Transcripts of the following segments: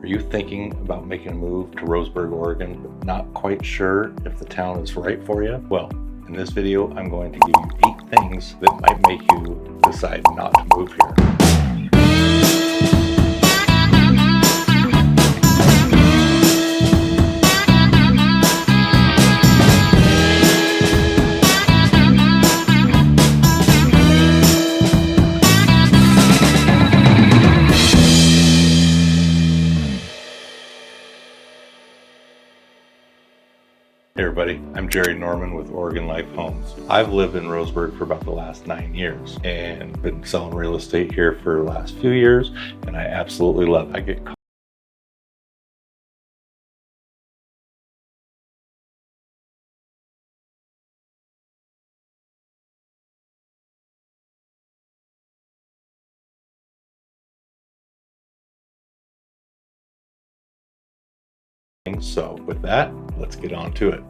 Are you thinking about making a move to Roseburg, Oregon, but not quite sure if the town is right for you? Well, in this video, I'm going to give you 8 things that might make you decide not to move here. Hey everybody, I'm Jerry Norman with Oregon Life Homes. I've lived in Roseburg for about the last 9 years and been selling real estate here for the last few years, and I absolutely love it. I get so with that, let's get on to it.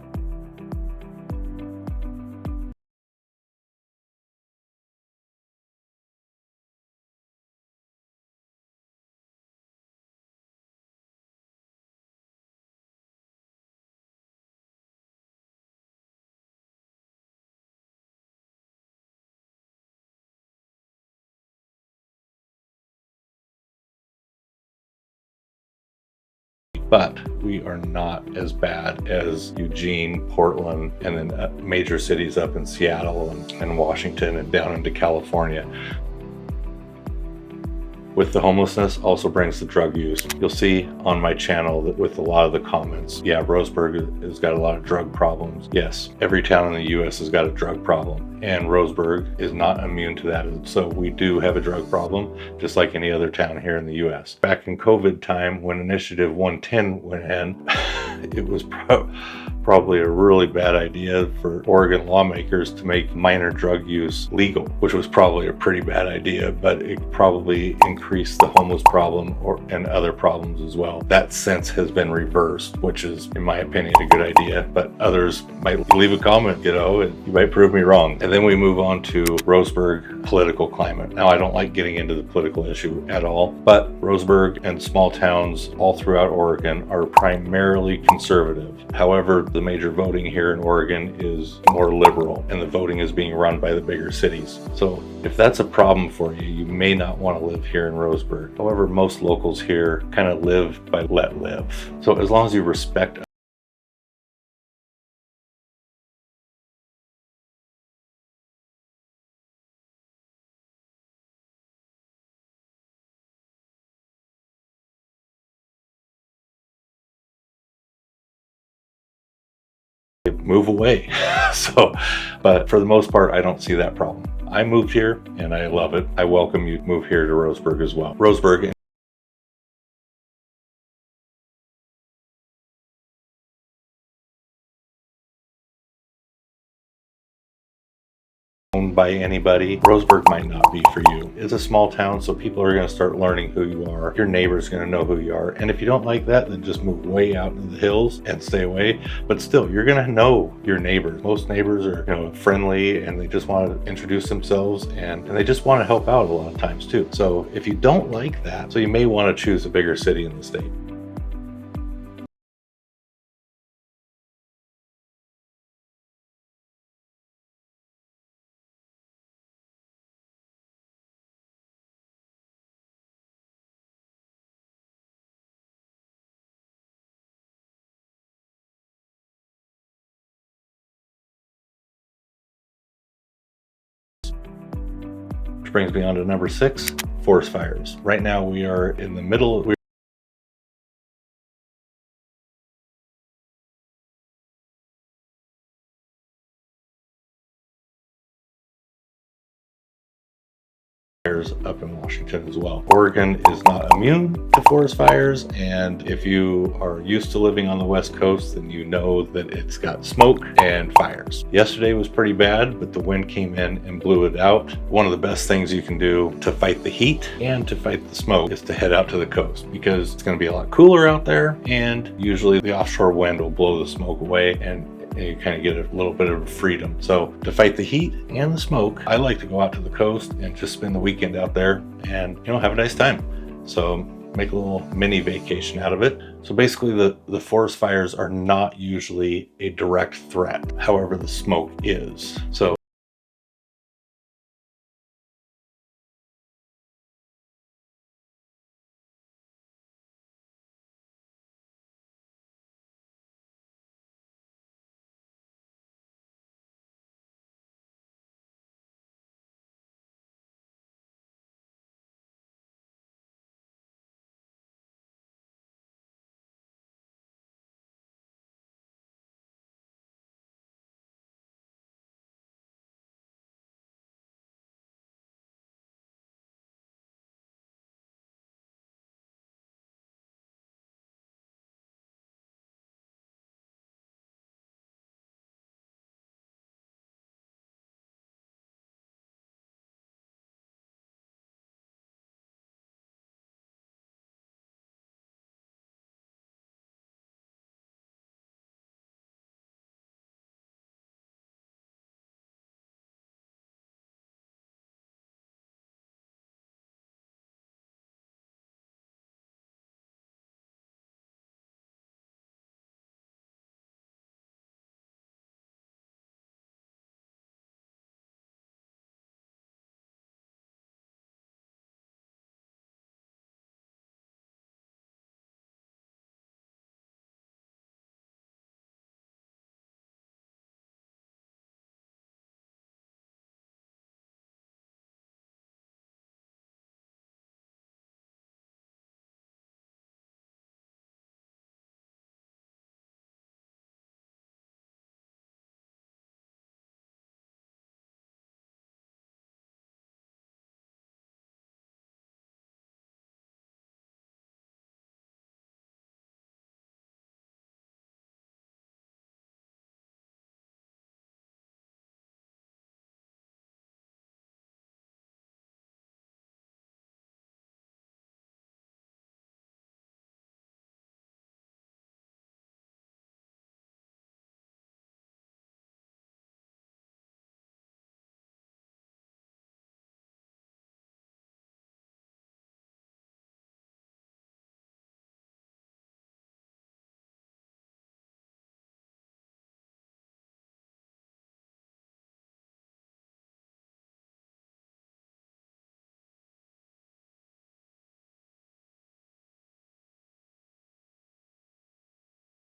But we are not as bad as Eugene, Portland, and then major cities up in Seattle and Washington and down into California. With the homelessness also brings the drug use. You'll see on my channel that with a lot of the comments, yeah, Roseburg has got a lot of drug problems. Yes, every town in the US has got a drug problem, and Roseburg is not immune to that. So we do have a drug problem, just like any other town here in the US. Back in COVID time, when Initiative 110 went in, it was probably a really bad idea for Oregon lawmakers to make minor drug use legal, which was probably a pretty bad idea, but it probably increased the homeless problem and other problems as well. That sense has been reversed, which is, in my opinion, a good idea, but others might leave a comment, and you might prove me wrong. And then we move on to Roseburg political climate. Now, I don't like getting into the political issue at all, but Roseburg and small towns all throughout Oregon are primarily conservative. However, the major voting here in Oregon is more liberal, and the voting is being run by the bigger cities. So if that's a problem for you, you may not want to live here in Roseburg. However, most locals here kind of live by let live. So as long as you respect move away. But for the most part, I don't see that problem. I moved here and I love it. I welcome you to move here to Roseburg as well. Roseburg owned by anybody. Roseburg might not be for you. It's a small town, so people are going to start learning who you are. Your neighbor's going to know who you are. And if you don't like that, then just move way out into the hills and stay away. But still, you're going to know your neighbors. Most neighbors are, friendly, and they just want to introduce themselves, and they just want to help out a lot of times too. So if you don't like that, so you may want to choose a bigger city in the state. Which brings me on to number 6, forest fires. Right now we are in the middle of up in Washington as well. Oregon is not immune to forest fires, and if you are used to living on the West Coast, then you know that it's got smoke and fires. Yesterday was pretty bad, but the wind came in and blew it out. One of the best things you can do to fight the heat and to fight the smoke is to head out to the coast, because it's going to be a lot cooler out there, and usually the offshore wind will blow the smoke away, and you kind of get a little bit of freedom. So to fight the heat and the smoke, I like to go out to the coast and just spend the weekend out there and have a nice time. So make a little mini vacation out of it. So basically the forest fires are not usually a direct threat. However, the smoke is. So